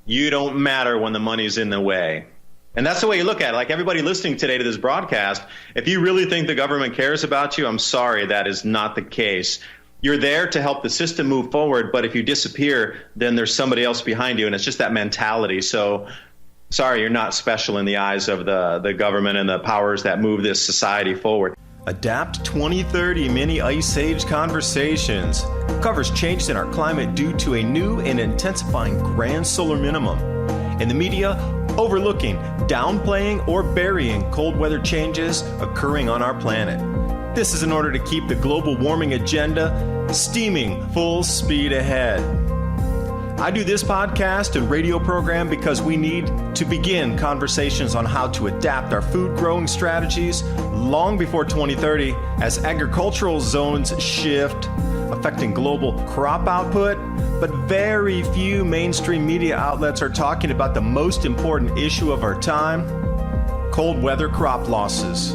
You don't matter when the money's in the way. And that's the way you look at it. Like everybody listening today to this broadcast, if you really think the government cares about you, I'm sorry, that is not the case. You're there to help the system move forward, but if you disappear, then there's somebody else behind you, and it's just that mentality. So, sorry, you're not special in the eyes of the government and the powers that move this society forward. Adapt 2030 Mini Ice Age Conversations covers changes in our climate due to a new and intensifying grand solar minimum. In the media, overlooking, downplaying, or burying cold weather changes occurring on our planet. This is in order to keep the global warming agenda steaming full speed ahead. I do this podcast and radio program because we need to begin conversations on how to adapt our food growing strategies long before 2030 as agricultural zones shift, affecting global crop output, but very few mainstream media outlets are talking about the most important issue of our time, cold weather crop losses.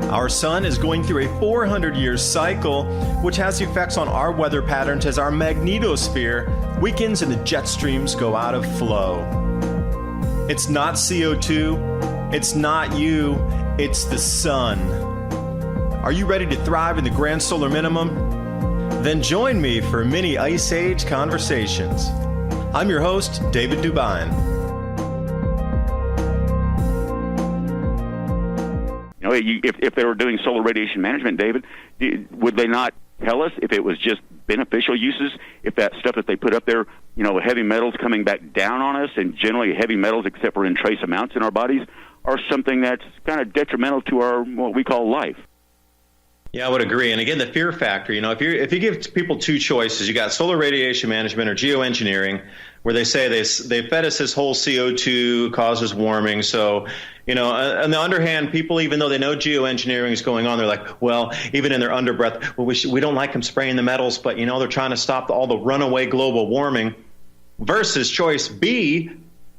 Our sun is going through a 400-year cycle, which has effects on our weather patterns as our magnetosphere weakens and the jet streams go out of flow. It's not CO2, it's not you, it's the sun. Are you ready to thrive in the grand solar minimum? Then join me for Mini Ice Age Conversations. I'm your host, David DuByne. If they were doing solar radiation management, David, would they not tell us if it was just beneficial uses, if that stuff that they put up there, heavy metals coming back down on us, and generally heavy metals, except for in trace amounts in our bodies, are something that's kind of detrimental to our, what we call life? Yeah, I would agree. And again, the fear factor, if you give people two choices, you got solar radiation management or geoengineering, where they say they fed us this whole CO2 causes warming. So, on the other hand, people, even though they know geoengineering is going on, they're like, well, even in their underbreath, well, we don't like them spraying the metals, but, they're trying to stop all the runaway global warming. Versus choice B,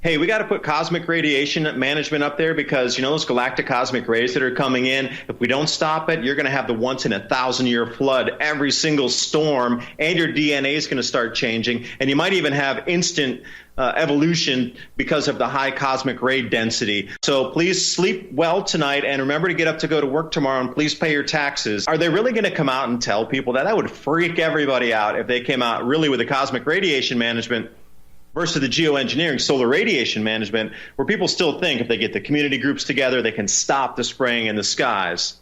hey, we got to put cosmic radiation management up there because, those galactic cosmic rays that are coming in, if we don't stop it, you're going to have the once in a 1,000-year flood every single storm, and your DNA is going to start changing. And you might even have instant evolution because of the high cosmic ray density. So please sleep well tonight and remember to get up to go to work tomorrow, and please pay your taxes. Are they really going to come out and tell people that? That would freak everybody out if they came out really with the cosmic radiation management versus the geoengineering, solar radiation management, where people still think if they get the community groups together, they can stop the spraying in the skies.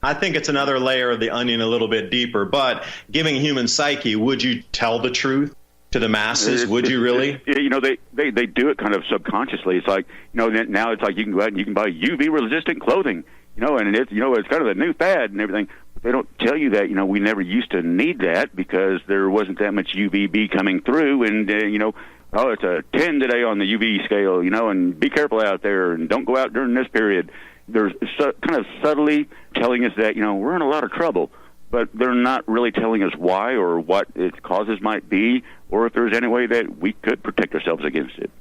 I think it's another layer of the onion a little bit deeper, but giving human psyche, would you tell the truth to the masses? Would you really? They do it kind of subconsciously. It's like, now it's like you can go out and you can buy UV resistant clothing, and it's kind of the new fad and everything. They don't tell you that, we never used to need that because there wasn't that much UVB coming through. And, it's a 10 today on the UV scale, and be careful out there and don't go out during this period. They're kind of subtly telling us that, we're in a lot of trouble, but they're not really telling us why or what its causes might be or if there's any way that we could protect ourselves against it.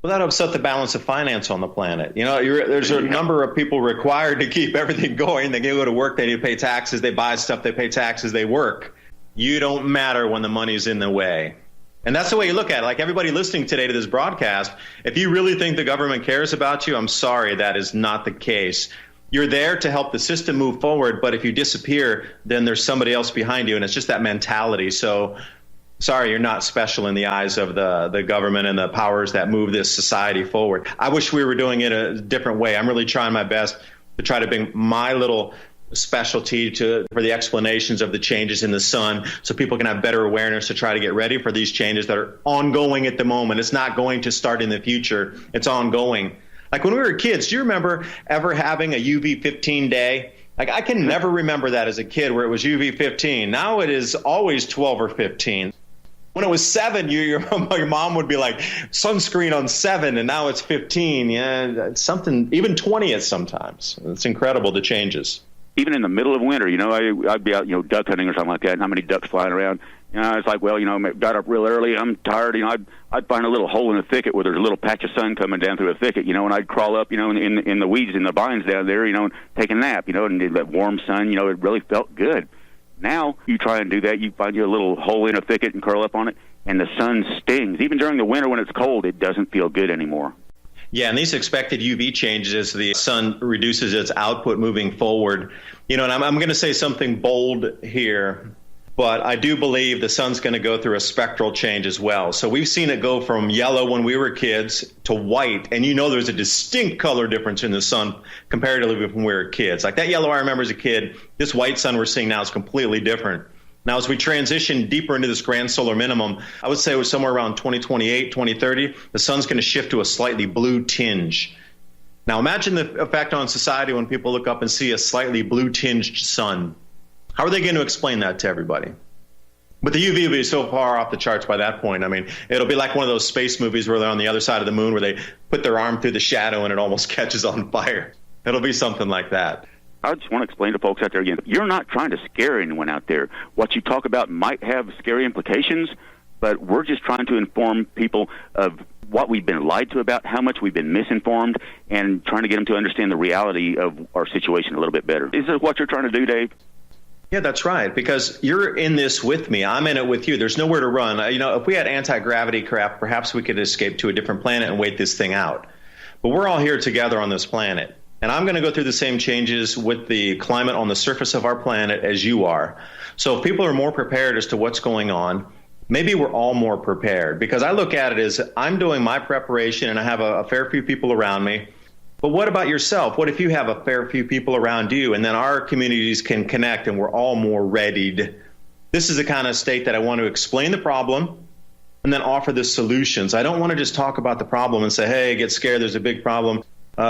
Well, that upset the balance of finance on the planet. There's a number of people required to keep everything going. They go to work, they need to pay taxes, they buy stuff, they pay taxes, they work. You don't matter when the money's in the way. And that's the way you look at it. Like everybody listening today to this broadcast, if you really think the government cares about you, I'm sorry, that is not the case. You're there to help the system move forward, but if you disappear, then there's somebody else behind you, and it's just that mentality. So, sorry, you're not special in the eyes of the government and the powers that move this society forward. I wish we were doing it a different way. I'm really trying my best to try to bring my little specialty for the explanations of the changes in the sun so people can have better awareness to try to get ready for these changes that are ongoing at the moment. It's not going to start in the future. It's ongoing. Like when we were kids, do you remember ever having a UV 15 day? Like I can never remember that as a kid where it was UV 15. Now it is always 12 or 15. When it was 7, your mom would be like, sunscreen on 7, and now it's 15. Yeah, it's something, even 20 is sometimes. It's incredible, the changes. Even in the middle of winter, I'd be out, duck hunting or something like that, and how many ducks flying around. It's like, well, got up real early, I'm tired, I'd find a little hole in a thicket where there's a little patch of sun coming down through a thicket, and I'd crawl up, in the weeds and the vines down there, and take a nap, and that warm sun, it really felt good. Now, you try and do that, you find you a little hole in a thicket and curl up on it, and the sun stings. Even during the winter when it's cold, it doesn't feel good anymore. Yeah, and these expected UV changes as the sun reduces its output moving forward. And I'm going to say something bold here, but I do believe the sun's going to go through a spectral change as well. So we've seen it go from yellow when we were kids to white, and there's a distinct color difference in the sun comparatively when we were kids. Like that yellow I remember as a kid, this white sun we're seeing now is completely different. Now, as we transition deeper into this grand solar minimum, I would say it was somewhere around 2028, 2030, the sun's going to shift to a slightly blue tinge. Now, imagine the effect on society when people look up and see a slightly blue tinged sun. How are they going to explain that to everybody? But the UV will be so far off the charts by that point. I mean, it'll be like one of those space movies where they're on the other side of the moon where they put their arm through the shadow and it almost catches on fire. It'll be something like that. I just want to explain to folks out there again, you're not trying to scare anyone out there. What you talk about might have scary implications, but we're just trying to inform people of what we've been lied to about, how much we've been misinformed, and trying to get them to understand the reality of our situation a little bit better. Is this what you're trying to do, Dave? Yeah, that's right, because you're in this with me. I'm in it with you. There's nowhere to run. If we had anti-gravity crap, perhaps we could escape to a different planet and wait this thing out. But we're all here together on this planet. And I'm going to go through the same changes with the climate on the surface of our planet as you are. So if people are more prepared as to what's going on, maybe we're all more prepared. Because I look at it as I'm doing my preparation and I have a fair few people around me. But what about yourself? What if you have a fair few people around you and then our communities can connect and we're all more readied? This is the kind of state that I want to explain the problem and then offer the solutions. I don't want to just talk about the problem and say, hey, get scared, there's a big problem.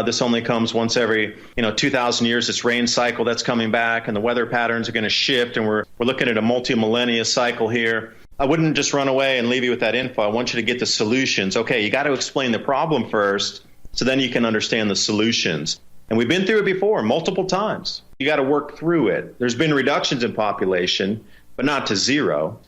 This only comes once every 2,000 years, this rain cycle that's coming back and the weather patterns are going to shift and we're looking at a multi-millennia cycle here. I wouldn't just run away and leave you with that info. I want you to get the solutions. Okay, you got to explain the problem first so then you can understand the solutions. And we've been through it before multiple times. You got to work through it. There's been reductions in population, but not to zero.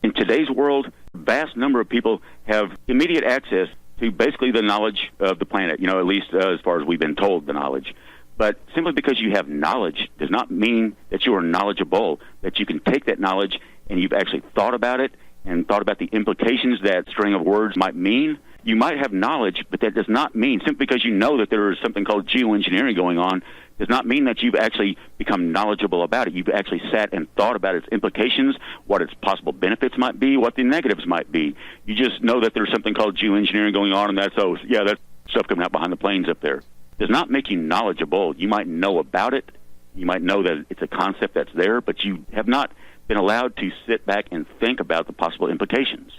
In today's world, a vast number of people have immediate access to basically the knowledge of the planet, at least as far as we've been told the knowledge. But simply because you have knowledge does not mean that you are knowledgeable, that you can take that knowledge and you've actually thought about it and thought about the implications that string of words might mean. You might have knowledge, but that does not mean, simply because you know that there is something called geoengineering going on, does not mean that you've actually become knowledgeable about it. You've actually sat and thought about its implications, what its possible benefits might be, what the negatives might be. You just know that there's something called geoengineering going on, and that's stuff coming out behind the planes up there. It does not make you knowledgeable. You might know about it. You might know that it's a concept that's there, but you have not been allowed to sit back and think about the possible implications.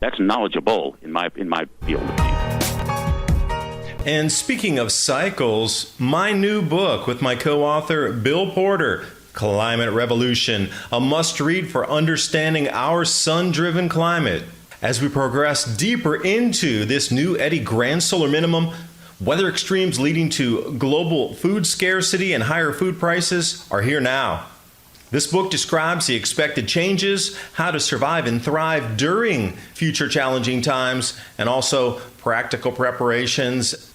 That's knowledgeable in my field of view. And speaking of cycles, my new book with my co-author Bill Porter, Climate Revolution, a must-read for understanding our sun-driven climate. As we progress deeper into this new Eddy Grand Solar Minimum, weather extremes leading to global food scarcity and higher food prices are here now. This book describes the expected changes, how to survive and thrive during future challenging times, and also practical preparations.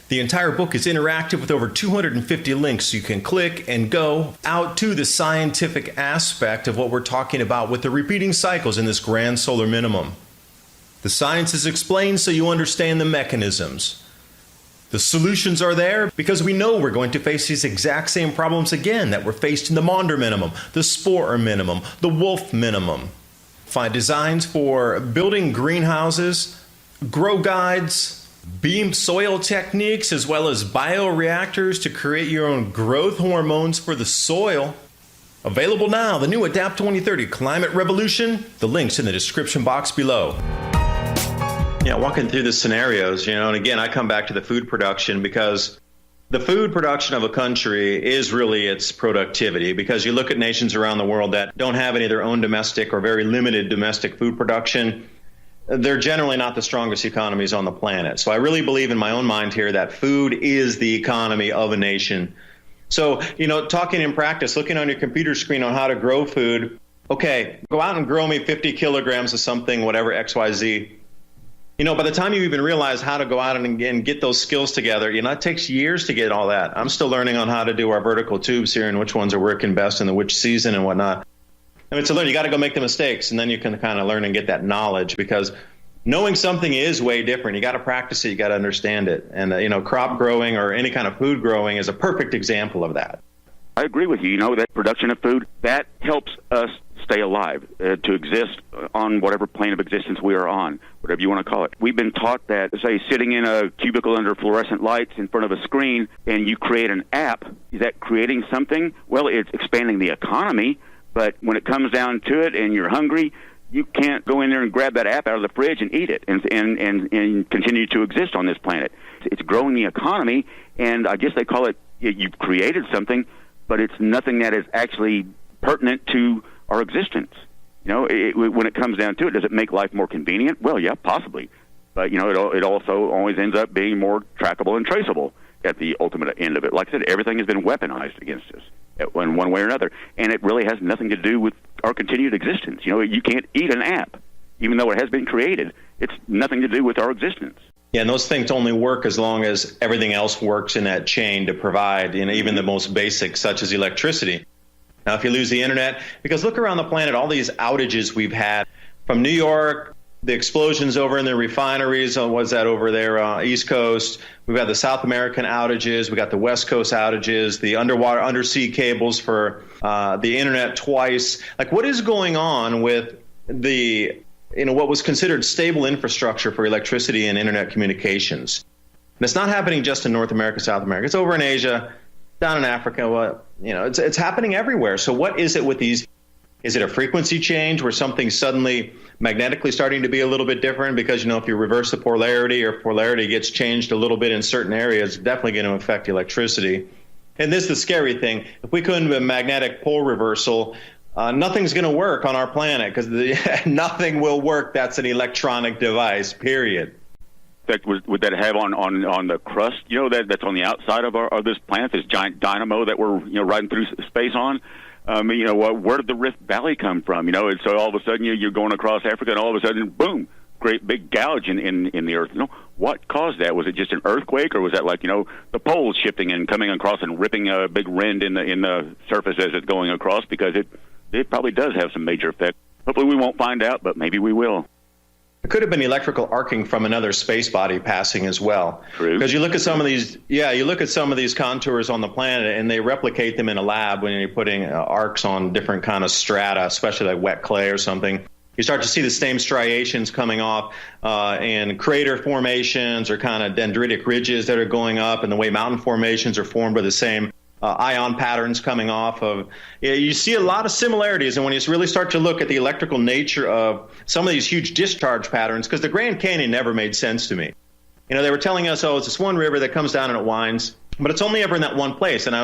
The entire book is interactive with over 250 links, so you can click and go out to the scientific aspect of what we're talking about with the repeating cycles in this grand solar minimum. The science is explained so you understand the mechanisms. The solutions are there because we know we're going to face these exact same problems again that were faced in the Maunder minimum, the Sporer minimum, the Wolf minimum. Find designs for building greenhouses, grow guides, beamed soil techniques, as well as bioreactors to create your own growth hormones for the soil. Available now, the new Adapt 2030 Climate Revolution. The link's in the description box below. Yeah, walking through the scenarios, and again, I come back to the food production because the food production of a country is really its productivity, because you look at nations around the world that don't have any of their own domestic or very limited domestic food production, they're generally not the strongest economies on the planet. So I really believe in my own mind here that food is the economy of a nation. So, talking in practice, looking on your computer screen on how to grow food, okay, go out and grow me 50 kilograms of something, whatever, XYZ. By the time you even realize how to go out and get those skills together, it takes years to get all that. I'm still learning on how to do our vertical tubes here and which ones are working best in which season and whatnot. I mean, to learn, you got to go make the mistakes, and then you can kind of learn and get that knowledge, because knowing something is way different. You got to practice it. You got to understand it. And, crop growing or any kind of food growing is a perfect example of that. I agree with you. That production of food, that helps us stay alive, to exist on whatever plane of existence we are on, whatever you want to call it. We've been taught that, say, sitting in a cubicle under fluorescent lights in front of a screen and you create an app, is that creating something? Well, it's expanding the economy, but when it comes down to it and you're hungry, you can't go in there and grab that app out of the fridge and eat it and continue to exist on this planet. It's growing the economy, and I guess they call it, you've created something, but it's nothing that is actually pertinent to our existence. When it comes down to it, does it make life more convenient? Well, yeah, possibly. But, it also always ends up being more trackable and traceable at the ultimate end of it. Like I said, everything has been weaponized against us in one way or another, and it really has nothing to do with our continued existence. You can't eat an app, even though it has been created. It's nothing to do with our existence. Yeah, and those things only work as long as everything else works in that chain to provide, even the most basic, such as electricity. Now, if you lose the internet, because look around the planet, all these outages we've had from New York, the explosions over in the refineries, was that over there, East Coast? We've got the South American outages. We got the West Coast outages, the undersea cables for the internet twice. Like, what is going on with the, what was considered stable infrastructure for electricity and internet communications? And it's not happening just in North America, South America. It's over in Asia, down in Africa. It's happening everywhere. So what is it with these? Is it a frequency change where something's suddenly magnetically starting to be a little bit different? Because, if you reverse the polarity, or polarity gets changed a little bit in certain areas, it's definitely going to affect electricity. And this is the scary thing. If we couldn't do a magnetic pole reversal, nothing's going to work on our planet, because nothing will work that's an electronic device, period. Would that have on the crust, that's on the outside of this planet, this giant dynamo that we're riding through space on? Where did the Rift Valley come from? And so all of a sudden you're going across Africa, and all of a sudden, boom, great big gouge in the earth. What caused that? Was it just an earthquake, or was that like the poles shifting and coming across and ripping a big rend in the surface as it's going across? Because it probably does have some major effect. Hopefully we won't find out, but maybe we will. It could have been electrical arcing from another space body passing as well. True. Because you look at some of these contours on the planet, and they replicate them in a lab when you're putting arcs on different kind of strata, especially like wet clay or something. You start to see the same striations coming off, and crater formations or kind of dendritic ridges that are going up, and the way mountain formations are formed by the same ion patterns coming off of. You see a lot of similarities, and when you really start to look at the electrical nature of some of these huge discharge patterns, because the Grand Canyon never made sense to me. They were telling us, it's this one river that comes down and it winds, but it's only ever in that one place. And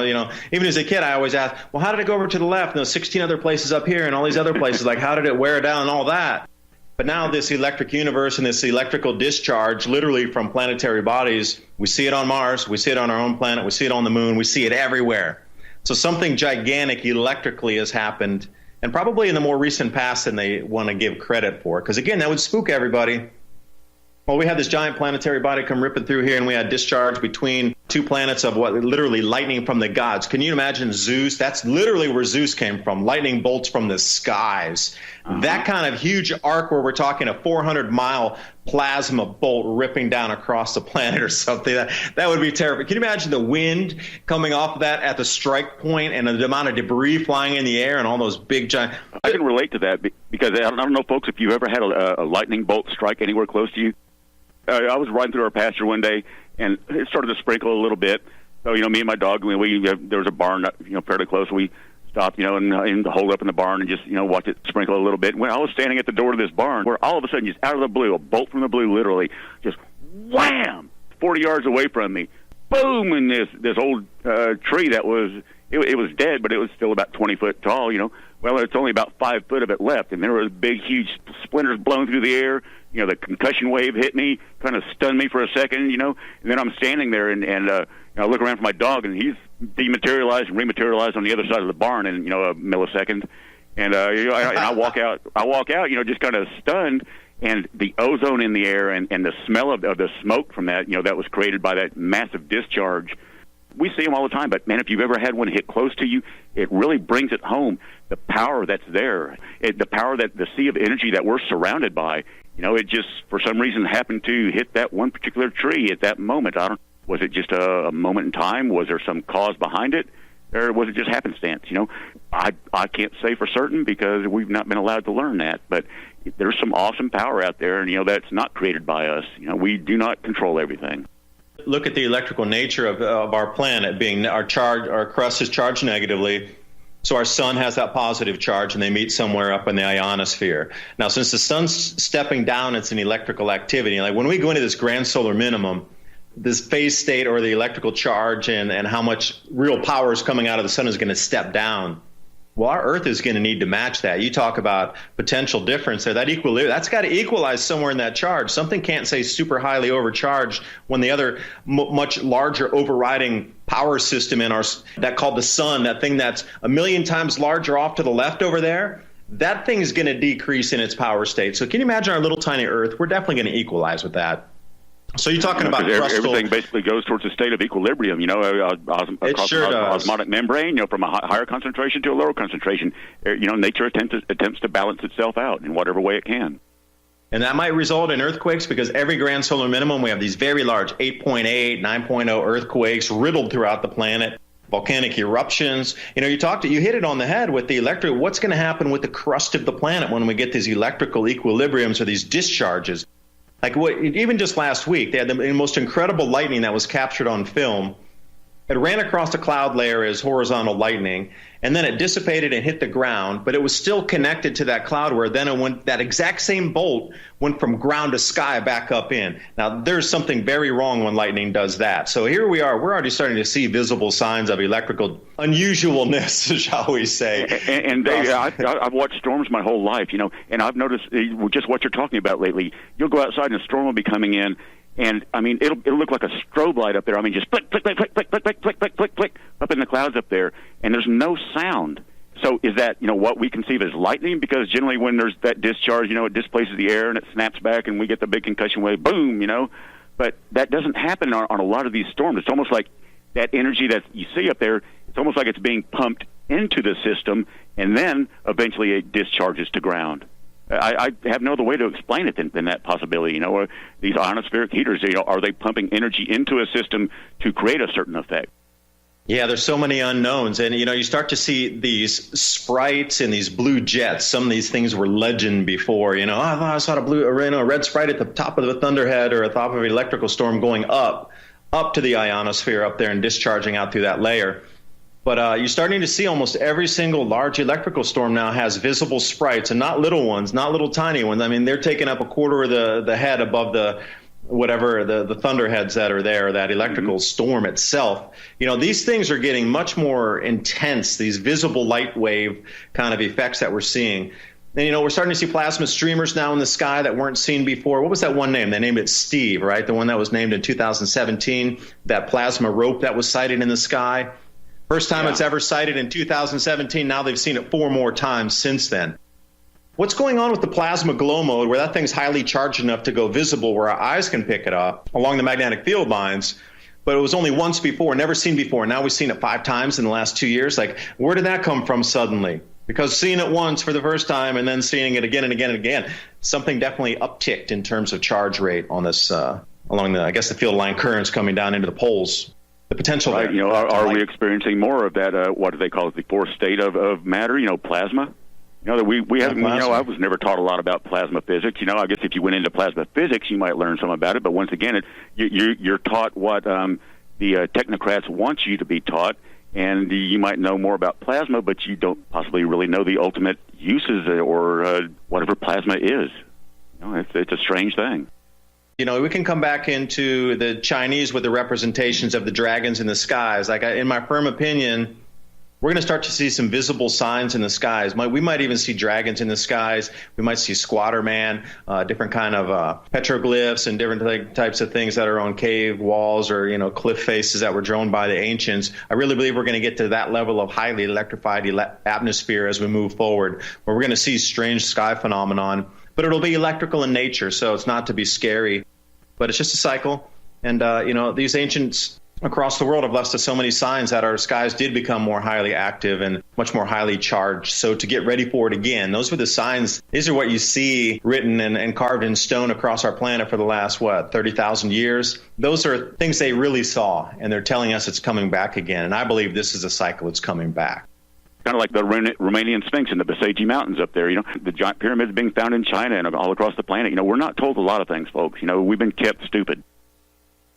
even as a kid, I always asked, well, how did it go over to the left? And there's 16 other places up here and all these other places. Like, how did it wear down and all that? But now this electric universe and this electrical discharge, literally from planetary bodies, we see it on Mars, we see it on our own planet, we see it on the moon, we see it everywhere. So something gigantic electrically has happened, and probably in the more recent past than they want to give credit for. Because again, that would spook everybody. Well, we had this giant planetary body come ripping through here, and we had discharge between two planets of what literally lightning from the gods. Can you imagine Zeus? That's literally where Zeus came from, lightning bolts from the skies. That kind of huge arc where we're talking a 400-mile plasma bolt ripping down across the planet or something, that would be terrible. Can you imagine the wind coming off of that at the strike point, and the amount of debris flying in the air and all those big giant... I can relate to that because I don't know, folks, if you've ever had a lightning bolt strike anywhere close to you. I was riding through our pasture one day, and it started to sprinkle a little bit. So, me and my dog, there was a barn, fairly close. We stopped, and holed up in the barn and just, watched it sprinkle a little bit. When I was standing at the door of this barn, where all of a sudden, just out of the blue, a bolt from the blue, literally, just wham, 40 yards away from me, boom, in this old tree that was, it was dead, but it was still about 20 foot tall, Well, it's only about 5 foot of it left, and there were big, huge splinters blown through the air. The concussion wave hit me, kind of stunned me for a second, and then I'm standing there, and I look around for my dog, and he's dematerialized and rematerialized on the other side of the barn in, a millisecond. And I walk out, just kind of stunned, and the ozone in the air and the smell of the smoke from that, that was created by that massive discharge, we see them all the time, but man, if you've ever had one hit close to you, it really brings it home, the power that's there, the power that the sea of energy that we're surrounded by. It just, for some reason, happened to hit that one particular tree at that moment. Was it just a moment in time? Was there some cause behind it? Or was it just happenstance? I can't say for certain because we've not been allowed to learn that. But there's some awesome power out there, and, that's not created by us. We do not control everything. Look at the electrical nature of our planet being our crust is charged negatively. So our sun has that positive charge, and they meet somewhere up in the ionosphere. Now, since the sun's stepping down, it's an electrical activity. Like when we go into this grand solar minimum, this phase state or the electrical charge and how much real power is coming out of the sun is going to step down. Well, our Earth is going to need to match that. You talk about potential difference there. That equilibrium, that's got to equalize somewhere in that charge. Something can't say super highly overcharged when the other much larger overriding power system in that called the sun, that thing that's a million times larger off to the left over there, that thing is going to decrease in its power state. So can you imagine our little tiny Earth? We're definitely going to equalize with that. So you're talking about crustal. Everything basically goes towards a state of equilibrium, across an osmotic membrane, from a higher concentration to a lower concentration. Nature attempts to balance itself out in whatever way it can. And that might result in earthquakes because every grand solar minimum, we have these very large 8.8, 9.0 earthquakes riddled throughout the planet, volcanic eruptions. You hit it on the head with the electric. What's going to happen with the crust of the planet when we get these electrical equilibriums or these discharges? Like even just last week, they had the most incredible lightning that was captured on film. It ran across the cloud layer as horizontal lightning, and then it dissipated and hit the ground, but it was still connected to that cloud where then it went, that exact same bolt went from ground to sky back up in. Now, there's something very wrong when lightning does that. So here we are. We're already starting to see visible signs of electrical unusualness, shall we say. And Dave, I've watched storms my whole life, and I've noticed just what you're talking about lately. You'll go outside and a storm will be coming in, and it'll look like a strobe light up there. Just flick, flick, flick, flick, flick, flick, flick, flick, flick, flick, up in the clouds up there, and there's no sound. So is that what we conceive as lightning? Because generally when there's that discharge, it displaces the air and it snaps back, and we get the big concussion wave, boom, But that doesn't happen on a lot of these storms. It's almost like that energy that you see up there. It's almost like it's being pumped into the system, and then eventually it discharges to ground. I have no other way to explain it than that possibility. These ionospheric heaters, are they pumping energy into a system to create a certain effect? Yeah, there's so many unknowns. And, you start to see these sprites and these blue jets. Some of these things were legend before. I saw a red sprite at the top of the thunderhead or at the top of an electrical storm going up to the ionosphere up there and discharging out through that layer. But you're starting to see almost every single large electrical storm now has visible sprites, and not little ones, not little tiny ones. They're taking up a quarter of the head above the thunderheads that are there, that electrical storm itself. These things are getting much more intense, these visible light wave kind of effects that we're seeing. And, we're starting to see plasma streamers now in the sky that weren't seen before. What was that one name? They named it Steve, right? The one that was named in 2017, that plasma rope that was sighted in the sky. First time it's ever sighted in 2017. Now they've seen it 4 more times since then. What's going on with the plasma glow mode, where that thing's highly charged enough to go visible where our eyes can pick it up along the magnetic field lines, but it was only once before, never seen before. Now we've seen it 5 times in the last 2 years. Like, where did that come from suddenly? Because seeing it once for the first time and then seeing it again and again and again, something definitely upticked in terms of charge rate on this along the field line currents coming down into the poles. The potential right, there. Are we experiencing more of that, what do they call it, the fourth state of matter, plasma? That we haven't, I was never taught a lot about plasma physics. I guess if you went into plasma physics, you might learn some about it. But once again, you're taught what the technocrats want you to be taught, and you might know more about plasma, but you don't possibly really know the ultimate uses or whatever plasma is. It's a strange thing. We can come back into the Chinese with the representations of the dragons in the skies. In my firm opinion, we're going to start to see some visible signs in the skies. We might even see dragons in the skies. We might see squatter man, different kind of petroglyphs and different types of things that are on cave walls or, cliff faces that were drawn by the ancients. I really believe we're going to get to that level of highly electrified atmosphere as we move forward, where we're going to see strange sky phenomenon. But it'll be electrical in nature, so it's not to be scary. But it's just a cycle. And, these ancients across the world have left us so many signs that our skies did become more highly active and much more highly charged. So to get ready for it again, those were the signs. These are what you see written and carved in stone across our planet for the last, 30,000 years. Those are things they really saw, and they're telling us it's coming back again. And I believe this is a cycle that's coming back. Kind of like the Romanian Sphinx in the Basagi Mountains up there, the giant pyramids being found in China and all across the planet. We're not told a lot of things, folks. We've been kept stupid.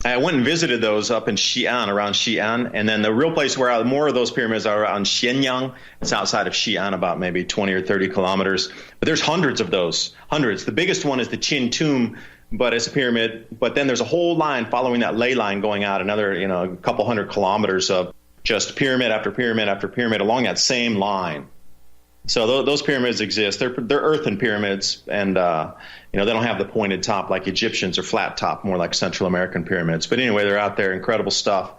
I went and visited those up in Xi'an, around Xi'an, and then the real place where more of those pyramids are on Shenyang. It's outside of Xi'an, about maybe 20 or 30 kilometers. But there's hundreds of those, hundreds. The biggest one is the Qin Tomb, but it's a pyramid. But then there's a whole line following that ley line going out another, a couple hundred kilometers of just pyramid after pyramid after pyramid along that same line. So those pyramids exist. They're earthen pyramids, and they don't have the pointed top like Egyptians, or flat top, more like Central American pyramids. But anyway, they're out there, incredible stuff.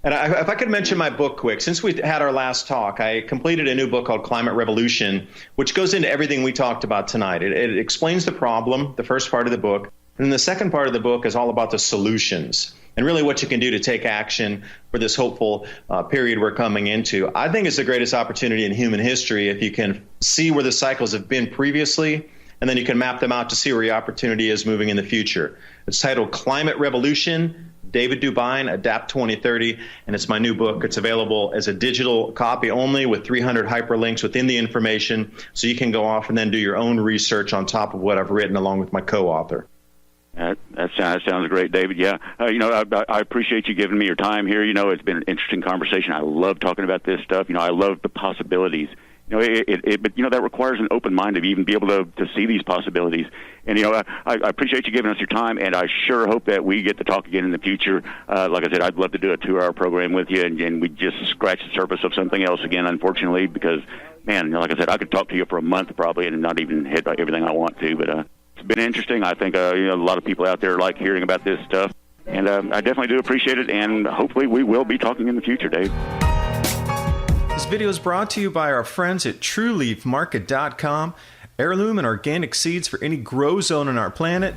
And if I could mention my book quick, since we had our last talk, I completed a new book called Climate Revolution, which goes into everything we talked about tonight. It explains the problem, the first part of the book, and then the second part of the book is all about the solutions and really what you can do to take action for this hopeful period we're coming into. I think it's the greatest opportunity in human history if you can see where the cycles have been previously, and then you can map them out to see where the opportunity is moving in the future. It's titled Climate Revolution, David DuByne, Adapt 2030, and it's my new book. It's available as a digital copy only with 300 hyperlinks within the information, so you can go off and then do your own research on top of what I've written along with my co-author. That sounds great, David. Yeah, I appreciate you giving me your time here. It's been an interesting conversation. I love talking about this stuff. I love the possibilities. But that requires an open mind to even be able to see these possibilities. And I appreciate you giving us your time, and I sure hope that we get to talk again in the future. Like I said, I'd love to do a 2-hour program with you, and we just scratch the surface of something else again. Unfortunately, because man, like I said, I could talk to you for a month probably and not even hit everything I want to, but. It's been interesting. I think a lot of people out there like hearing about this stuff, and I definitely do appreciate it, and hopefully we will be talking in the future, Dave. This video is brought to you by our friends at TrueLeafMarket.com. Heirloom and organic seeds for any grow zone on our planet.